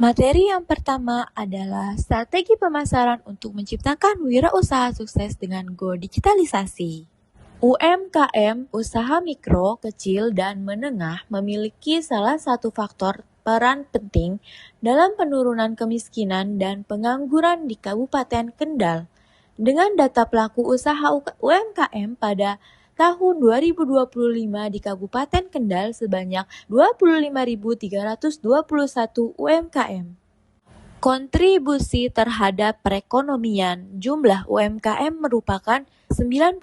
Materi yang pertama adalah strategi pemasaran untuk menciptakan wirausaha sukses dengan go digitalisasi. UMKM, usaha mikro, kecil, dan menengah memiliki salah satu faktor peran penting dalam penurunan kemiskinan dan pengangguran di Kabupaten Kendal. Dengan data pelaku usaha UMKM pada tahun 2025 di Kabupaten Kendal sebanyak 25.321 UMKM. Kontribusi terhadap perekonomian jumlah UMKM merupakan 99%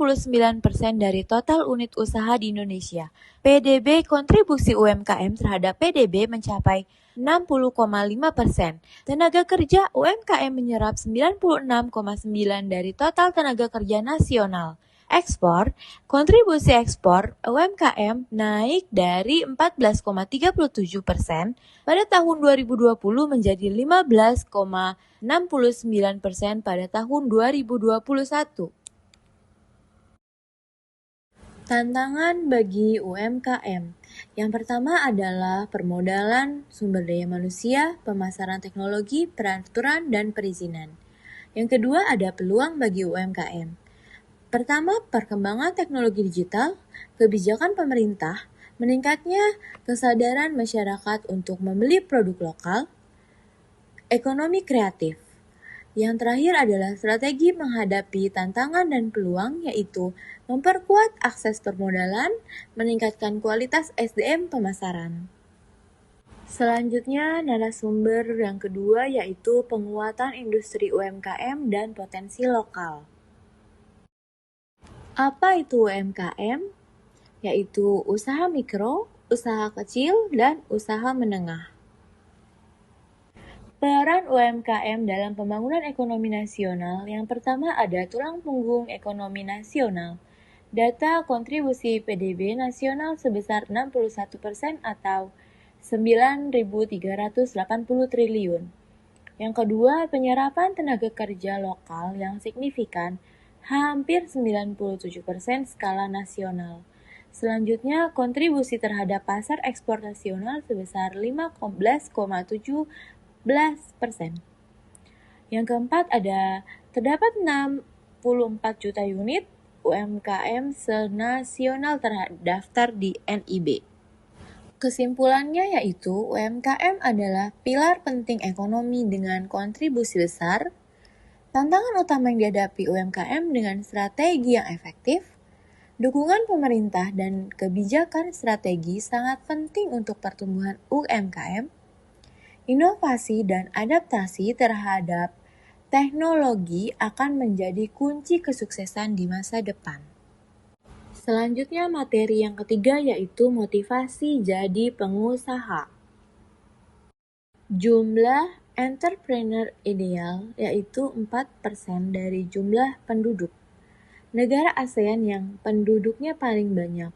dari total unit usaha di Indonesia. PDB kontribusi UMKM terhadap PDB mencapai 60,5%. Tenaga kerja UMKM menyerap 96,9% dari total tenaga kerja nasional. Ekspor, kontribusi ekspor UMKM naik dari 14,37% pada tahun 2020 menjadi 15,69% pada tahun 2021. Tantangan bagi UMKM. Yang pertama adalah permodalan, sumber daya manusia, pemasaran teknologi, peraturan, dan perizinan. Yang kedua ada peluang bagi UMKM. Pertama, perkembangan teknologi digital, kebijakan pemerintah, meningkatnya kesadaran masyarakat untuk membeli produk lokal, ekonomi kreatif. Yang terakhir adalah strategi menghadapi tantangan dan peluang, yaitu memperkuat akses permodalan, meningkatkan kualitas SDM pemasaran. Selanjutnya, narasumber yang kedua yaitu penguatan industri UMKM dan potensi lokal. Apa itu UMKM? Yaitu usaha mikro, usaha kecil, dan usaha menengah. Peran UMKM dalam pembangunan ekonomi nasional, yang pertama ada tulang punggung ekonomi nasional. Data kontribusi PDB nasional sebesar 61% atau 9.380 triliun. Yang kedua, penyerapan tenaga kerja lokal yang signifikan, hampir 97% skala nasional. Selanjutnya, kontribusi terhadap pasar ekspor nasional sebesar 15,17%. Yang keempat ada terdapat 64 juta unit UMKM senasional terdaftar di NIB. Kesimpulannya yaitu UMKM adalah pilar penting ekonomi dengan kontribusi besar. Tantangan utama yang dihadapi UMKM dengan strategi yang efektif, dukungan pemerintah dan kebijakan strategi sangat penting untuk pertumbuhan UMKM. Inovasi dan adaptasi terhadap teknologi akan menjadi kunci kesuksesan di masa depan. Selanjutnya materi yang ketiga yaitu motivasi jadi pengusaha. Jumlah entrepreneur ideal yaitu 4% dari jumlah penduduk. Negara ASEAN yang penduduknya paling banyak.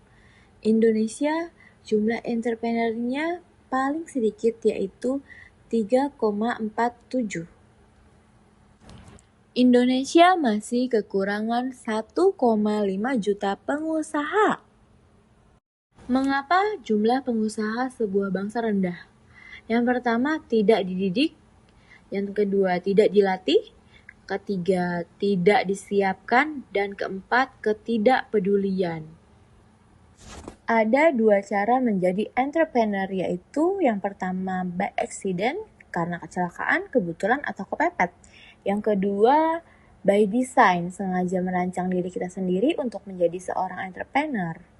Indonesia jumlah entrepreneur-nya paling sedikit yaitu 3,47. Indonesia masih kekurangan 1,5 juta pengusaha. Mengapa jumlah pengusaha sebuah bangsa rendah? Yang pertama, tidak dididik. Yang kedua, tidak dilatih. Ketiga, tidak disiapkan. Dan keempat, ketidakpedulian. Ada dua cara menjadi entrepreneur, yaitu yang pertama by accident, karena kecelakaan, kebetulan, atau kepepet. Yang kedua, by design, sengaja merancang diri kita sendiri untuk menjadi seorang entrepreneur.